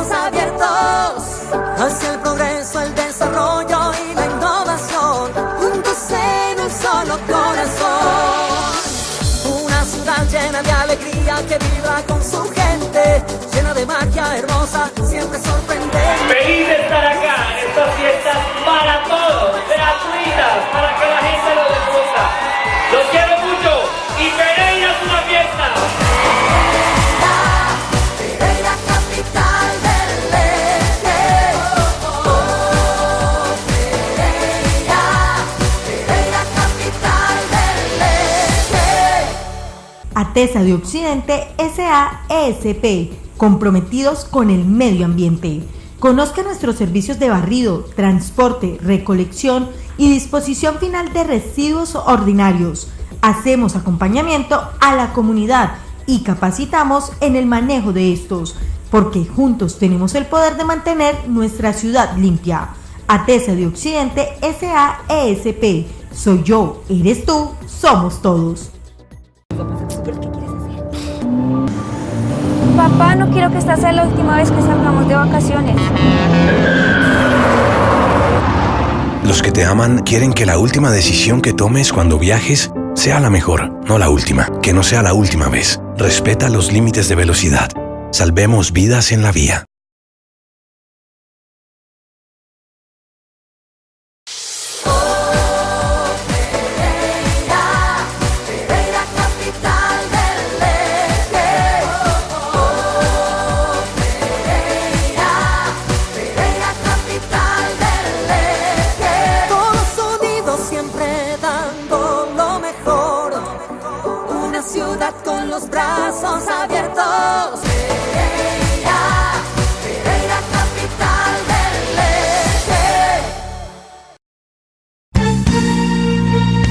brazos abiertos hacia el progreso, el desarrollo y la innovación, juntos en un solo corazón. Una ciudad llena de alegría que vibra con su gente, llena de magia hermosa, siempre sorprendente. Feliz de estar acá en estas fiestas para todos, gratuitas, para que la gente lo disfruta. Los quiero mucho y Pereira es una fiesta. Pereira, capital del Este. Pereira, capital del Este. Atesa de Occidente S.A.E.S.P. comprometidos con el medio ambiente. Conozca nuestros servicios de barrido, transporte, recolección y disposición final de residuos ordinarios. Hacemos acompañamiento a la comunidad y capacitamos en el manejo de estos, porque juntos tenemos el poder de mantener nuestra ciudad limpia. Atesa de Occidente S.A.E.S.P. Soy yo, eres tú, somos todos. Papá, no quiero que esta sea la última vez que salgamos de vacaciones. Los que te aman quieren que la última decisión que tomes cuando viajes sea la mejor, no la última. Que no sea la última vez. Respeta los límites de velocidad. Salvemos vidas en la vía. Con los brazos abiertos, Pereira, capital del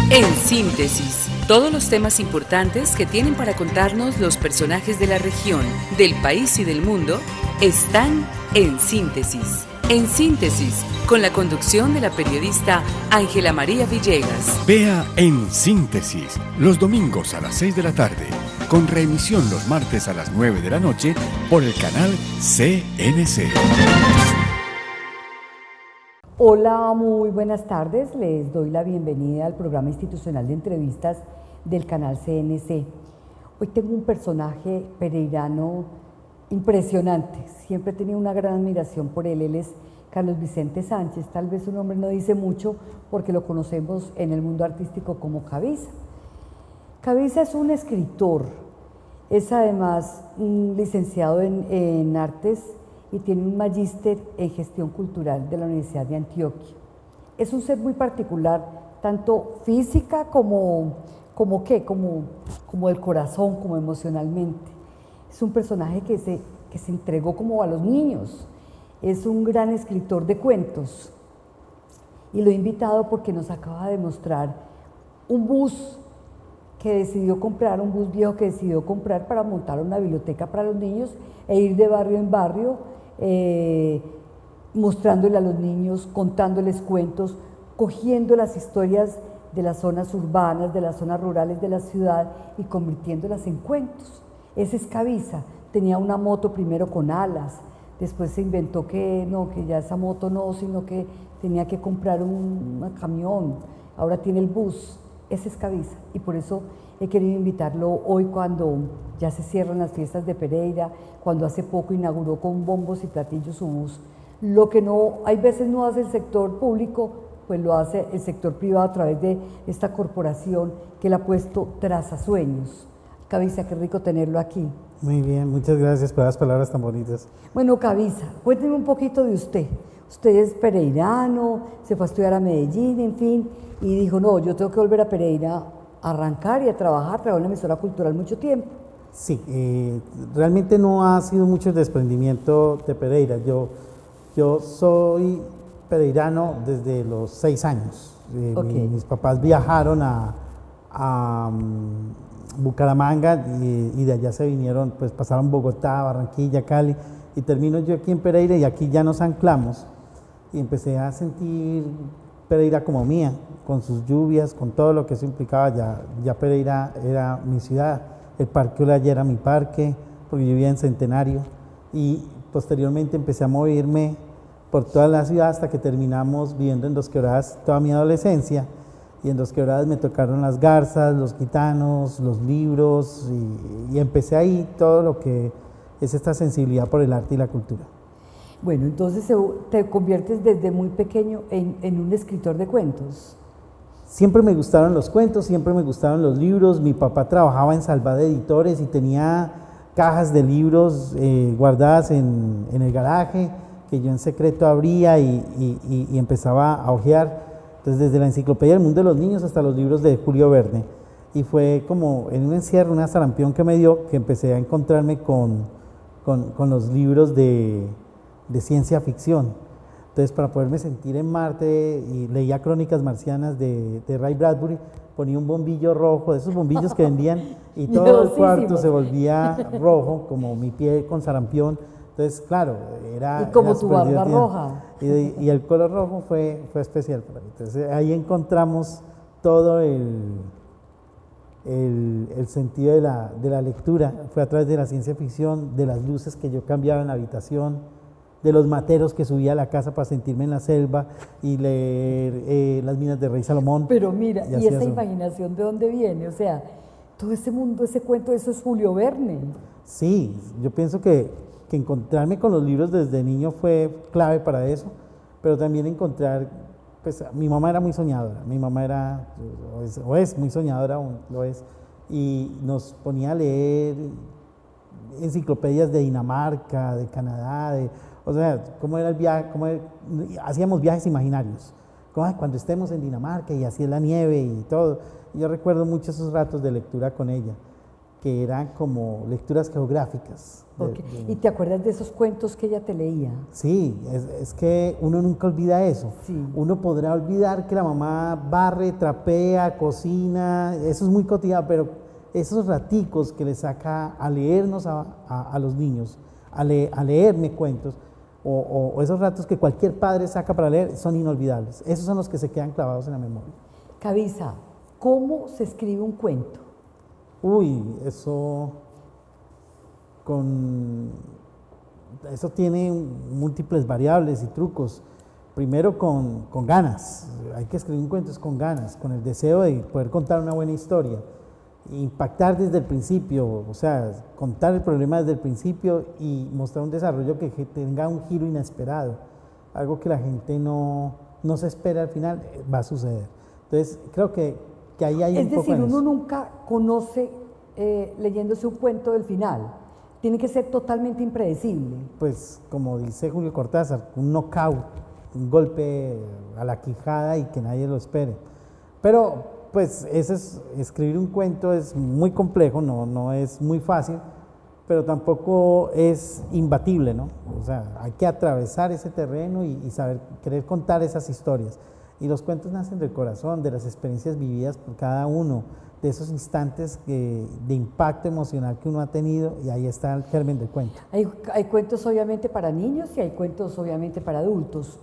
Este. En síntesis, todos los temas importantes que tienen para contarnos los personajes de la región, del país y del mundo están en síntesis. En síntesis, con la conducción de la periodista Ángela María Villegas. Vea En Síntesis los domingos a las 6 de la tarde, con reemisión los martes a las 9 de la noche por el canal CNC. Hola, muy buenas tardes. Les doy la bienvenida al programa institucional de entrevistas del canal CNC. Hoy tengo un personaje pereirano impresionante. Siempre he tenido una gran admiración por él. Él es Carlos Vicente Sánchez. Tal vez su nombre no dice mucho porque lo conocemos en el mundo artístico como Cavisa. Cavisa es un escritor, es además un licenciado en artes y tiene un magíster en gestión cultural de la Universidad de Antioquia. Es un ser muy particular, tanto física como del corazón, como emocionalmente. Es un personaje que se entregó como a los niños. Es un gran escritor de cuentos. Y lo he invitado porque nos acaba de mostrar un bus que decidió comprar, un bus viejo que decidió comprar para montar una biblioteca para los niños e ir de barrio en barrio, mostrándole a los niños, contándoles cuentos, cogiendo las historias de las zonas urbanas, de las zonas rurales de la ciudad y convirtiéndolas en cuentos. Ese es Cavisa. Tenía una moto primero con alas, después se inventó que ya esa moto no, sino que tenía que comprar un camión, ahora tiene el bus. Ese es Cavisa y por eso he querido invitarlo hoy cuando ya se cierran las fiestas de Pereira, cuando hace poco inauguró con bombos y platillos su bus. Lo que hay veces no hace el sector público, pues lo hace el sector privado a través de esta corporación que le ha puesto Trazasueños. Cavisa, qué rico tenerlo aquí. Muy bien, muchas gracias por las palabras tan bonitas. Bueno, Cavisa, cuénteme un poquito de usted. Usted es pereirano, se fue a estudiar a Medellín, en fin, y dijo, no, yo tengo que volver a Pereira a arrancar y a trabajar, trabajó en la emisora cultural mucho tiempo. Sí, realmente no ha sido mucho el desprendimiento de Pereira. Yo soy pereirano desde los 6 años. Okay. Mis papás viajaron a Bucaramanga y de allá se vinieron, pues pasaron Bogotá, Barranquilla, Cali, y termino yo aquí en Pereira y aquí ya nos anclamos y empecé a sentir Pereira como mía, con sus lluvias, con todo lo que eso implicaba. Ya Pereira era mi ciudad, el Parque Olaya era mi parque, porque yo vivía en Centenario, posteriormente empecé a moverme por toda la ciudad hasta que terminamos viviendo en Dos Quebradas toda mi adolescencia. Y en Dos Quebradas me tocaron las garzas, los gitanos, los libros, y empecé ahí todo lo que es esta sensibilidad por el arte y la cultura. Bueno, entonces te conviertes desde muy pequeño en un escritor de cuentos. Siempre me gustaron los cuentos, siempre me gustaron los libros. Mi papá trabajaba en Salvat Editores y tenía cajas de libros guardadas en el garaje, que yo en secreto abría y empezaba a hojear. Entonces, desde la Enciclopedia del Mundo de los Niños hasta los libros de Julio Verne. Y fue como en un encierro, una sarampión que me dio, que empecé a encontrarme con los libros de ciencia ficción. Entonces, para poderme sentir en Marte, y leía Crónicas Marcianas de Ray Bradbury, ponía un bombillo rojo, de esos bombillos que vendían, y todo el cuarto se volvía rojo, como mi pie con sarampión. Entonces, claro, era... Y como tu barba roja. Y el color rojo fue especial para mí. Entonces, ahí encontramos todo el sentido de la lectura. Fue a través de la ciencia ficción, de las luces que yo cambiaba en la habitación, de los materos que subía a la casa para sentirme en la selva y leer Las minas de Rey Salomón. Pero mira, ¿y esa imaginación de dónde viene? O sea, todo ese mundo, ese cuento, eso es Julio Verne. Sí, yo pienso que encontrarme con los libros desde niño fue clave para eso, pero también encontrar, pues mi mamá era muy soñadora, mi mamá era, o es muy soñadora, lo es, y nos ponía a leer enciclopedias de Dinamarca, de Canadá, o sea, cómo era el viaje, hacíamos viajes imaginarios, cuando estemos en Dinamarca y así es la nieve y todo. Yo recuerdo mucho esos ratos de lectura con ella, que eran como lecturas geográficas. ¿Y te acuerdas de esos cuentos que ella te leía? Sí, es que uno nunca olvida eso. Sí. Uno podrá olvidar que la mamá barre, trapea, cocina, eso es muy cotidiano, pero esos raticos que le saca a leernos a los niños, a leerme cuentos, o esos ratos que cualquier padre saca para leer, son inolvidables. Esos son los que se quedan clavados en la memoria. Cavisa, ¿cómo se escribe un cuento? Uy, eso tiene múltiples variables y trucos. Primero con ganas, hay que escribir un cuento con ganas, con el deseo de poder contar una buena historia, impactar desde el principio, o sea, contar el problema desde el principio y mostrar un desarrollo que tenga un giro inesperado, algo que la gente no se espera al final, va a suceder. Entonces, creo que ahí hay un poco. Es decir, uno nunca conoce leyéndose un cuento del final. Tiene que ser totalmente impredecible. Pues, como dice Julio Cortázar, un knockout, un golpe a la quijada y que nadie lo espere. Pero, pues, escribir un cuento es muy complejo, no es muy fácil, pero tampoco es imbatible, ¿no? O sea, hay que atravesar ese terreno y saber, querer contar esas historias. Y los cuentos nacen del corazón, de las experiencias vividas por cada uno, de esos instantes de impacto emocional que uno ha tenido, y ahí está el germen del cuento. Hay cuentos obviamente para niños y hay cuentos obviamente para adultos.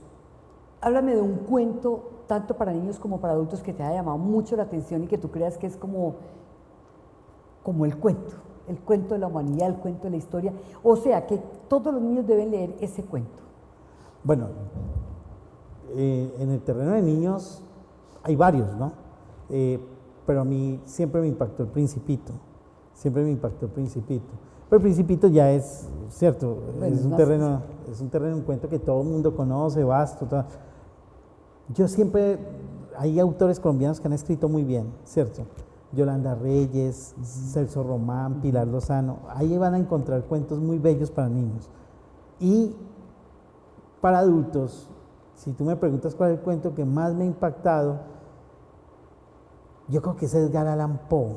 Háblame de un cuento, tanto para niños como para adultos, que te haya llamado mucho la atención y que tú creas que es como el cuento de la humanidad, el cuento de la historia. O sea, que todos los niños deben leer ese cuento. Bueno, en el terreno de niños hay varios, ¿no? Pero a mí siempre me impactó El Principito, Pero El Principito ya es, cierto, bueno, es un terreno, un cuento que todo el mundo conoce, vasto. Yo siempre, hay autores colombianos que han escrito muy bien, ¿cierto? Yolanda Reyes, Celso Román, Pilar Lozano, ahí van a encontrar cuentos muy bellos para niños. Y para adultos, si tú me preguntas cuál es el cuento que más me ha impactado, yo creo que es Edgar Allan Poe,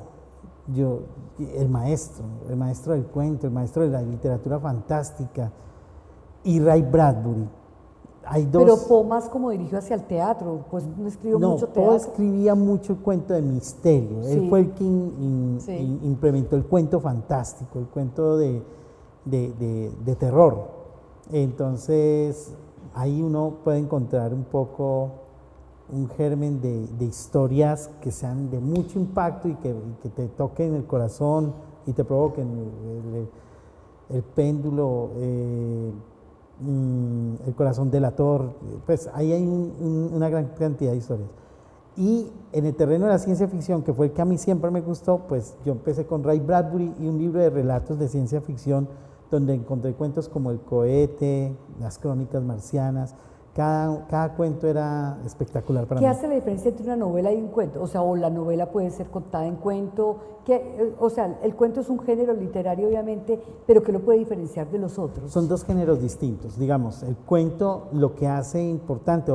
el maestro del cuento, el maestro de la literatura fantástica, y Ray Bradbury. Hay dos. Pero Poe más como dirigió hacia el teatro, pues no escribió mucho teatro. Poe escribía mucho el cuento de misterio, sí. Él fue el que implementó el cuento fantástico, el cuento de terror. Entonces, ahí uno puede encontrar un poco un germen de historias que sean de mucho impacto y que te toquen el corazón y te provoquen El péndulo, El corazón delator, pues ahí hay una gran cantidad de historias. Y en el terreno de la ciencia ficción, que fue el que a mí siempre me gustó, pues yo empecé con Ray Bradbury y un libro de relatos de ciencia ficción donde encontré cuentos como El cohete, Las crónicas marcianas. Cada cuento era espectacular para mí. ¿Qué hace la diferencia entre una novela y un cuento? O sea, o la novela puede ser contada en cuento, o sea, el cuento es un género literario obviamente, pero ¿qué lo puede diferenciar de los otros? Son dos géneros distintos, digamos, el cuento lo que hace importante,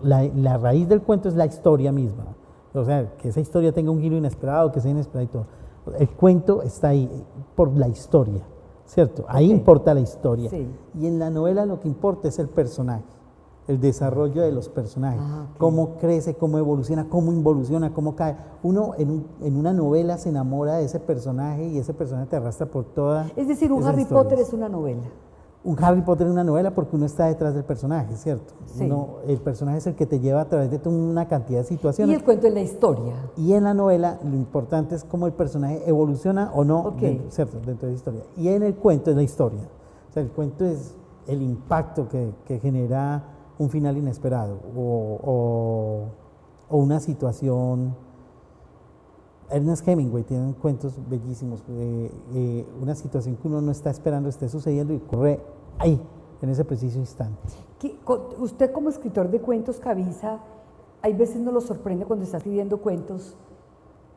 la raíz del cuento es la historia misma, o sea, que esa historia tenga un giro inesperado, que sea inesperado y todo. El cuento está ahí por la historia, ¿cierto? Ahí importa la historia. Sí. Y en la novela lo que importa es el personaje. El desarrollo de los personajes, cómo crece, cómo evoluciona, cómo involuciona, cómo cae. Uno en una novela se enamora de ese personaje y ese personaje te arrastra por toda. Es decir, un Harry Potter es una novela. Un Harry Potter es una novela porque uno está detrás del personaje, ¿cierto? Sí. El personaje es el que te lleva a través de una cantidad de situaciones. Y el cuento es la historia. Y en la novela lo importante es cómo el personaje evoluciona o no, ¿cierto? Dentro de la historia. Y en el cuento es la historia. O sea, el cuento es el impacto que genera un final inesperado o una situación. Ernest Hemingway tiene cuentos bellísimos, una situación que uno no está esperando esté sucediendo y ocurre ahí, en ese preciso instante. Usted como escritor de cuentos, Cavisa, hay veces no lo sorprende cuando está escribiendo cuentos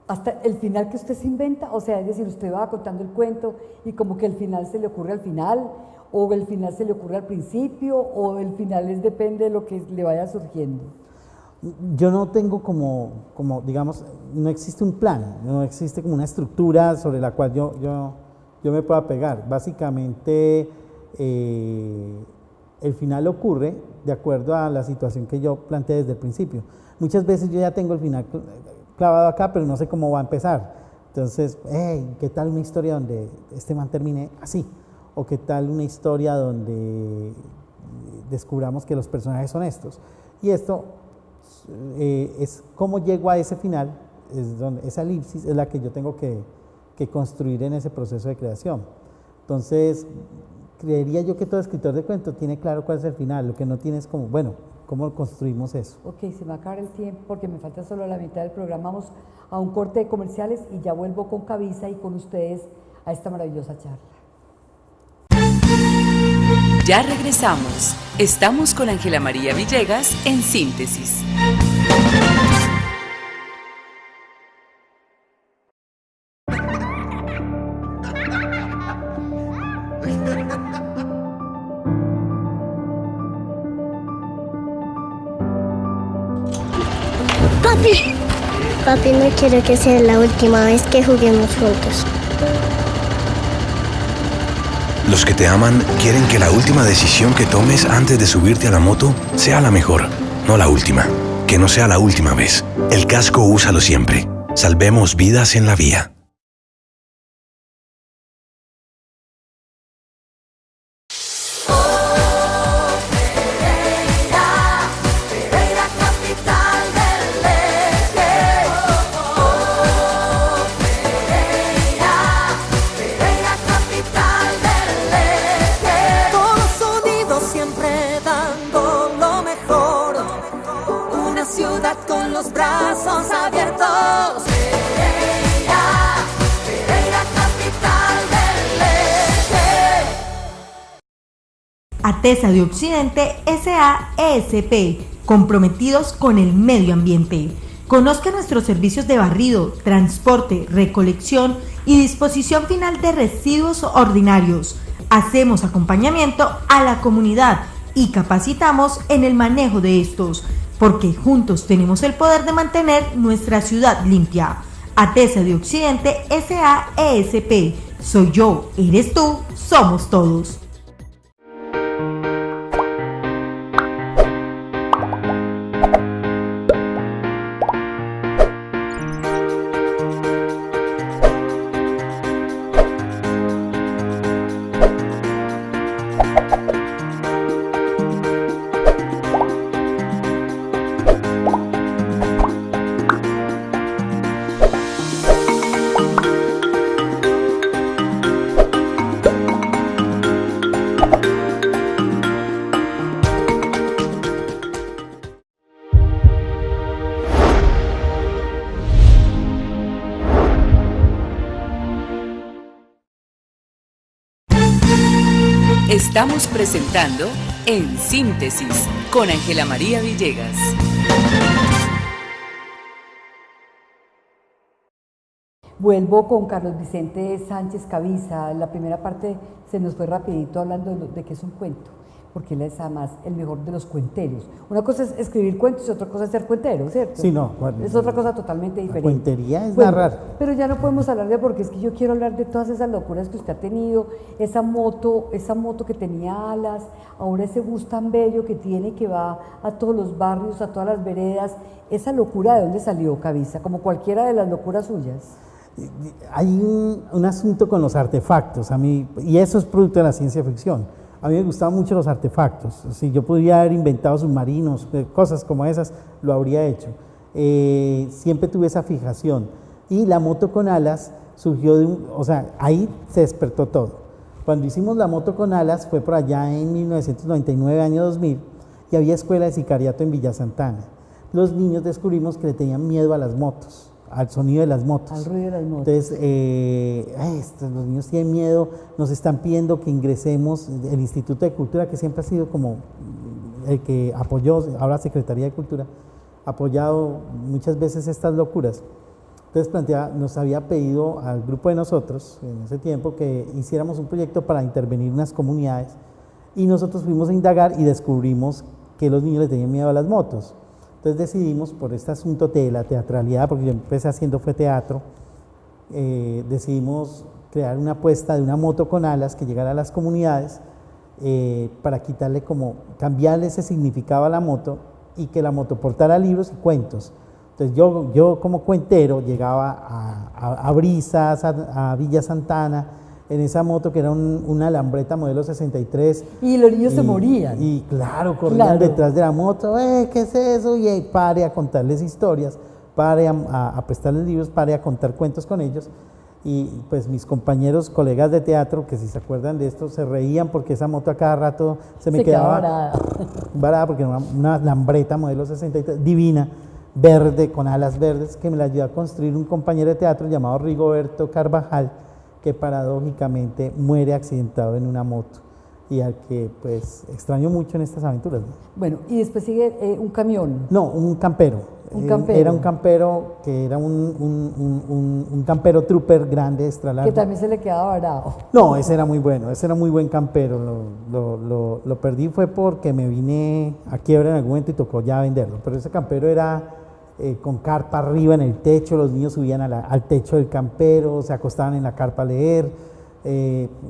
hasta el final que usted se inventa, o sea, es decir, usted va contando el cuento y como que el final se le ocurre al final, o el final se le ocurre al principio, o el final depende de lo que le vaya surgiendo. Yo no tengo como digamos, no existe un plan, no existe como una estructura sobre la cual yo me pueda pegar. Básicamente, el final ocurre de acuerdo a la situación que yo planteé desde el principio. Muchas veces yo ya tengo el final clavado acá, pero no sé cómo va a empezar. Entonces, ¿qué tal una historia donde este man termine así? ¿O qué tal una historia donde descubramos que los personajes son estos? Y esto es cómo llego a ese final, esa elipsis es la que yo tengo que construir en ese proceso de creación. Entonces, creería yo que todo escritor de cuentos tiene claro cuál es el final, lo que no tiene es como, bueno, ¿cómo construimos eso? Ok, se me acaba el tiempo porque me falta solo la mitad del programa. Vamos a un corte de comerciales y ya vuelvo con Cavisa y con ustedes a esta maravillosa charla. Ya regresamos. Estamos con Ángela María Villegas en Síntesis. Papi, no quiero que sea la última vez que juguemos juntos. Los que te aman quieren que la última decisión que tomes antes de subirte a la moto sea la mejor, no la última. Que no sea la última vez. El casco úsalo siempre. Salvemos vidas en la vía. Brazos abiertos, Pereira, capital del Este. ATESA de Occidente S.A.E.S.P. comprometidos con el medio ambiente. Conozca nuestros servicios de barrido, transporte, recolección y disposición final de residuos ordinarios. Hacemos acompañamiento a la comunidad y capacitamos en el manejo de estos, porque juntos tenemos el poder de mantener nuestra ciudad limpia. ATESA de Occidente S.A.E.S.P. Soy yo, eres tú, somos todos. Estamos presentando En Síntesis con Ángela María Villegas. Vuelvo con Carlos Vicente Sánchez Cabiza. La primera parte se nos fue rapidito hablando de que es un cuento, porque él es además el mejor de los cuenteros. Una cosa es escribir cuentos y otra cosa es ser cuentero, ¿cierto? Sí, no. Es otra cosa totalmente diferente. La cuentería es narrar. Pero ya no podemos hablar de, porque es que yo quiero hablar de todas esas locuras que usted ha tenido, esa moto que tenía alas, ahora ese bus tan bello que tiene, que va a todos los barrios, a todas las veredas. Esa locura, ¿de dónde salió, Cabiza? Como cualquiera de las locuras suyas. Hay un asunto con los artefactos, y eso es producto de la ciencia ficción. A mí me gustaban mucho los artefactos. Si yo pudiera haber inventado submarinos, cosas como esas, lo habría hecho. Siempre tuve esa fijación. Y la moto con alas surgió ahí se despertó todo. Cuando hicimos la moto con alas fue por allá en 1999, año 2000, y había escuela de sicariato en Villa Santana. Los niños descubrimos que le tenían miedo a las motos, al sonido de las motos. Al ruido de las motos. Entonces, los niños tienen miedo, nos están pidiendo que ingresemos, el Instituto de Cultura, que siempre ha sido como el que apoyó, ahora Secretaría de Cultura, ha apoyado muchas veces estas locuras. Entonces nos había pedido al grupo de nosotros, en ese tiempo, que hiciéramos un proyecto para intervenir en unas comunidades, y nosotros fuimos a indagar y descubrimos que los niños les tenían miedo a las motos. Entonces decidimos, por este asunto de la teatralidad, porque yo empecé haciendo fue teatro, decidimos crear una apuesta de una moto con alas que llegara a las comunidades para quitarle cambiarle ese significado a la moto y que la moto portara libros y cuentos. Entonces yo como cuentero llegaba a Brisas, a Villa Santana, en esa moto que era una alambreta modelo 63. Y los niños se morían. Y claro, corrían detrás de la moto, ¿qué es eso? Y pare a contarles historias, pare a prestarles libros, pare a contar cuentos con ellos. Y pues mis compañeros, colegas de teatro, que si se acuerdan de esto, se reían porque esa moto a cada rato se me quedaba varada, porque era una alambreta modelo 63, divina, verde, con alas verdes, que me la ayudó a construir un compañero de teatro llamado Rigoberto Carvajal, que paradójicamente muere accidentado en una moto y al que pues extraño mucho en estas aventuras, ¿no? Bueno, y después sigue un camión. No, un campero. Era un campero que era un campero trooper grande, extra largo. Que también se le quedaba varado. No, ese era muy bueno, ese era muy buen campero. Lo perdí fue porque me vine a quiebra en algún momento y tocó ya venderlo, pero ese campero era con carpa arriba en el techo, los niños subían al techo del campero, se acostaban en la carpa a leer,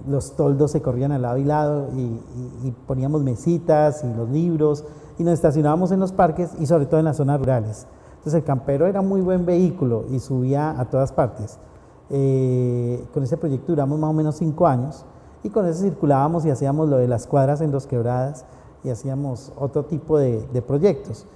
los toldos se corrían al lado y lado y poníamos mesitas y los libros y nos estacionábamos en los parques y sobre todo en las zonas rurales. Entonces el campero era muy buen vehículo y subía a todas partes. Con ese proyecto duramos más o menos 5 años y con eso circulábamos y hacíamos lo de las cuadras en Dos Quebradas y hacíamos otro tipo de proyectos.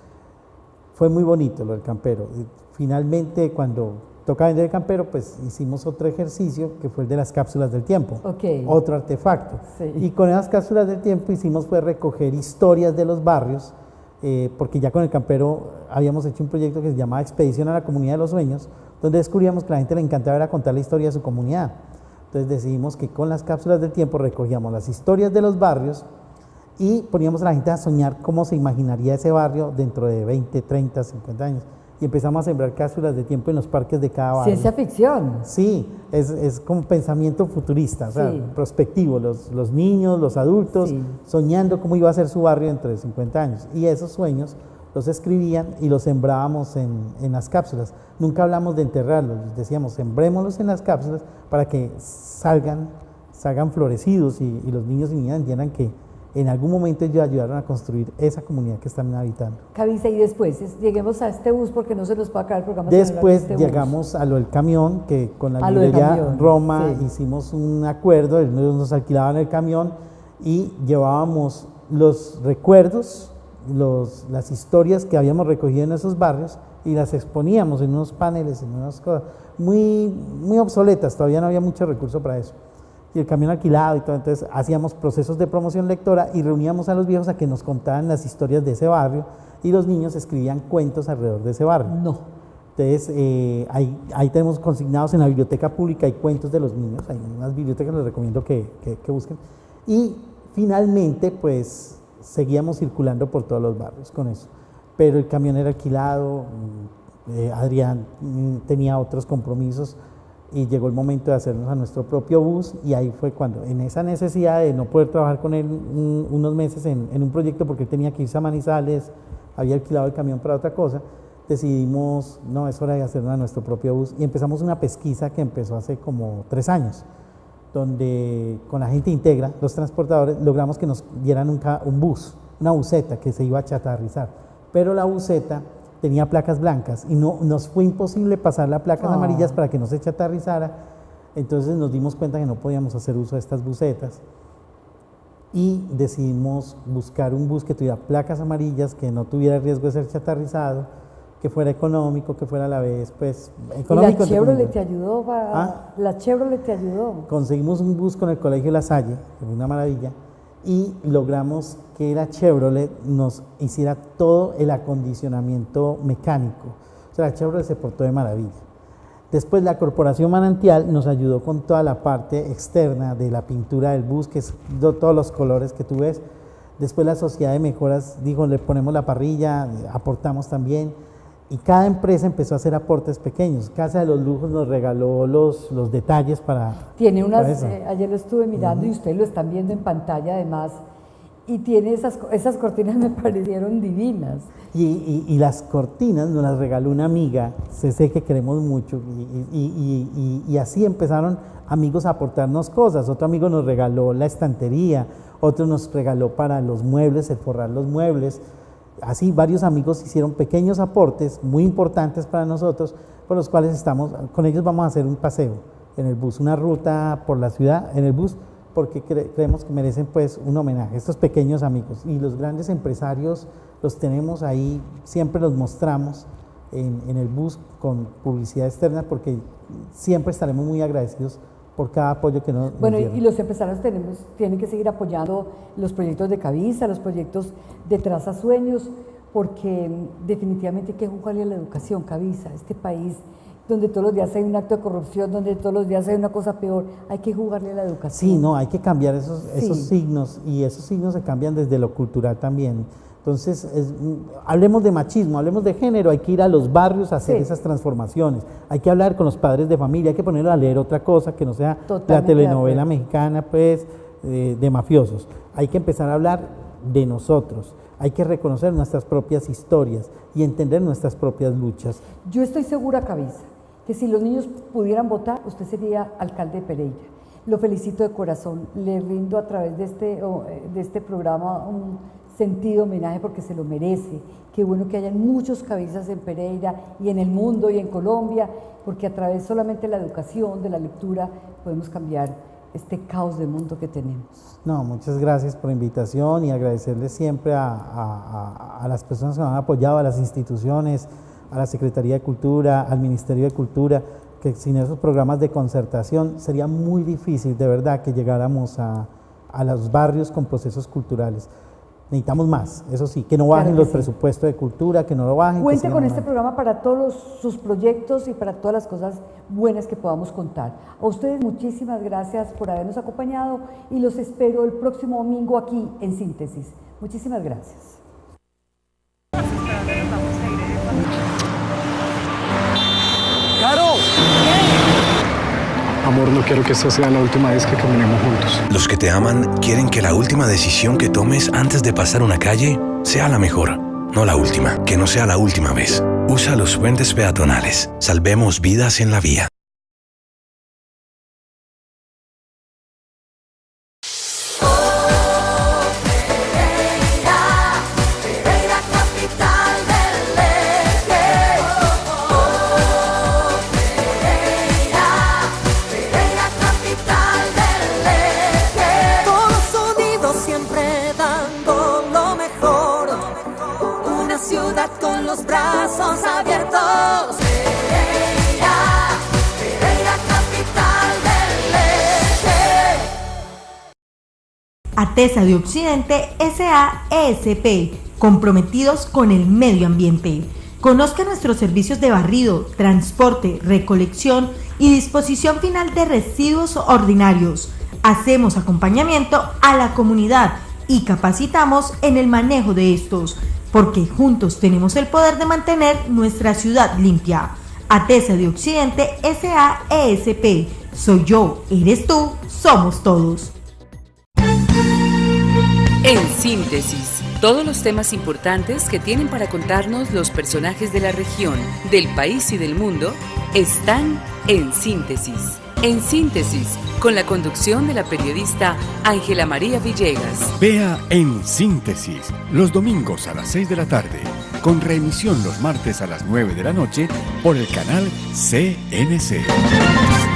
Fue muy bonito lo del campero. Finalmente, cuando toca vender el campero, pues hicimos otro ejercicio que fue el de las cápsulas del tiempo, otro artefacto. Sí. Y con esas cápsulas del tiempo fue recoger historias de los barrios, porque ya con el campero habíamos hecho un proyecto que se llamaba Expedición a la Comunidad de los Sueños, donde descubríamos que a la gente le encantaba era contar la historia de su comunidad. Entonces decidimos que con las cápsulas del tiempo recogíamos las historias de los barrios y poníamos a la gente a soñar cómo se imaginaría ese barrio dentro de 20, 30, 50 años. Y empezamos a sembrar cápsulas de tiempo en los parques de cada barrio. Ciencia ficción. Sí, es como pensamiento futurista, o sea, prospectivo. Los niños, los adultos, soñando cómo iba a ser su barrio dentro de 50 años. Y esos sueños los escribían y los sembrábamos en las cápsulas. Nunca hablamos de enterrarlos, decíamos, sembrémoslos en las cápsulas para que salgan florecidos y los niños y niñas entiendan que en algún momento ellos ayudaron a construir esa comunidad que están habitando. Cabiza, y después lleguemos a este bus porque no se nos puede acabar el programa. Después llegamos a lo del camión, que con la librería Roma hicimos un acuerdo, ellos nos alquilaban el camión y llevábamos los recuerdos, las historias que habíamos recogido en esos barrios y las exponíamos en unos paneles, en unas cosas muy, muy obsoletas, todavía no había mucho recurso para eso. Y el camión alquilado y todo, entonces hacíamos procesos de promoción lectora y reuníamos a los viejos a que nos contaran las historias de ese barrio y los niños escribían cuentos alrededor de ese barrio. No. Entonces ahí tenemos consignados en la biblioteca pública, hay cuentos de los niños, hay unas bibliotecas, les recomiendo que busquen. Y finalmente pues seguíamos circulando por todos los barrios con eso, pero el camión era alquilado, Adrián tenía otros compromisos y llegó el momento de hacernos a nuestro propio bus, y ahí fue cuando, en esa necesidad de no poder trabajar con él unos meses en un proyecto porque él tenía que irse a Manizales, había alquilado el camión para otra cosa, decidimos, no, es hora de hacernos a nuestro propio bus, y empezamos una pesquisa que empezó hace como 3 años, donde con la gente Integra, los transportadores, logramos que nos dieran un bus, una buseta que se iba a chatarrizar, pero la buseta tenía placas blancas y no nos fue imposible pasarla a placas amarillas para que no se chatarrizara. Entonces nos dimos cuenta que no podíamos hacer uso de estas busetas y decidimos buscar un bus que tuviera placas amarillas, que no tuviera riesgo de ser chatarrizado, que fuera económico, que fuera a la vez pues económico. ¿Y la Chevrolet te ayudó? ¿La Chevrolet te ayudó? Conseguimos un bus con el Colegio La Salle, que fue una maravilla, y logramos que la Chevrolet nos hiciera todo el acondicionamiento mecánico. O sea, la Chevrolet se portó de maravilla. Después la Corporación Manantial nos ayudó con toda la parte externa de la pintura del bus, que es todos los colores que tú ves. Después la Sociedad de Mejoras dijo, le ponemos la parrilla, aportamos también. Y cada empresa empezó a hacer aportes pequeños. Casa de los Lujos nos regaló los detalles para... Tiene unas, ayer lo estuve mirando y ustedes lo están viendo en pantalla además, y tiene esas cortinas me parecieron divinas. Y las cortinas nos las regaló una amiga, CC, que queremos mucho, y así empezaron amigos a aportarnos cosas. Otro amigo nos regaló la estantería, otro nos regaló para los muebles, el forrar los muebles. Así varios amigos hicieron pequeños aportes muy importantes para nosotros, por los cuales con ellos vamos a hacer un paseo en el bus, una ruta por la ciudad en el bus, porque creemos que merecen pues un homenaje, estos pequeños amigos. Y los grandes empresarios los tenemos ahí, siempre los mostramos en el bus con publicidad externa, porque siempre estaremos muy agradecidos por cada apoyo que nos dieron. Y los empresarios tienen que seguir apoyando los proyectos de Cavisa, los proyectos de Traza Sueños, porque definitivamente hay que jugarle a la educación, Cavisa, este país donde todos los días hay un acto de corrupción, donde todos los días hay una cosa peor, hay que jugarle a la educación. Sí, no, hay que cambiar esos signos, y esos signos se cambian desde lo cultural también. Entonces, hablemos de machismo, hablemos de género, hay que ir a los barrios a hacer esas transformaciones, hay que hablar con los padres de familia, hay que ponerlo a leer otra cosa que no sea la telenovela mexicana pues de mafiosos. Hay que empezar a hablar de nosotros, hay que reconocer nuestras propias historias y entender nuestras propias luchas. Yo estoy segura, Cavisa, que si los niños pudieran votar, usted sería alcalde de Pereira. Lo felicito de corazón, le rindo a través de este programa un sentido homenaje porque se lo merece. Qué bueno que hayan muchos Cavisas en Pereira y en el mundo y en Colombia, porque a través solamente de la educación, de la lectura, podemos cambiar este caos de mundo que tenemos. No, muchas gracias por la invitación y agradecerles siempre a las personas que nos han apoyado, a las instituciones, a la Secretaría de Cultura, al Ministerio de Cultura, que sin esos programas de concertación sería muy difícil de verdad que llegáramos a los barrios con procesos culturales. Necesitamos más, eso sí, que no bajen los presupuestos de cultura, que no lo bajen. Cuente con este programa para todos sus proyectos y para todas las cosas buenas que podamos contar. A ustedes muchísimas gracias por habernos acompañado y los espero el próximo domingo aquí en Síntesis. Muchísimas gracias. ¡Caro! Amor, no quiero que esta sea la última vez que caminemos juntos. Los que te aman quieren que la última decisión que tomes antes de pasar una calle sea la mejor, no la última. Que no sea la última vez. Usa los puentes peatonales. Salvemos vidas en la vía. Brazos abiertos, Pereira, capital del Este. Atesa de Occidente S.A.E.S.P. comprometidos con el medio ambiente. Conozca nuestros servicios de barrido, transporte, recolección y disposición final de residuos ordinarios. Hacemos acompañamiento a la comunidad y capacitamos en el manejo de estos, porque juntos tenemos el poder de mantener nuestra ciudad limpia. ATESA de Occidente S.A.E.S.P. Soy yo, eres tú, somos todos. En síntesis, todos los temas importantes que tienen para contarnos los personajes de la región, del país y del mundo están en síntesis. En síntesis, con la conducción de la periodista Ángela María Villegas. Vea En Síntesis los domingos a las 6 de la tarde, con reemisión los martes a las 9 de la noche por el canal CNC.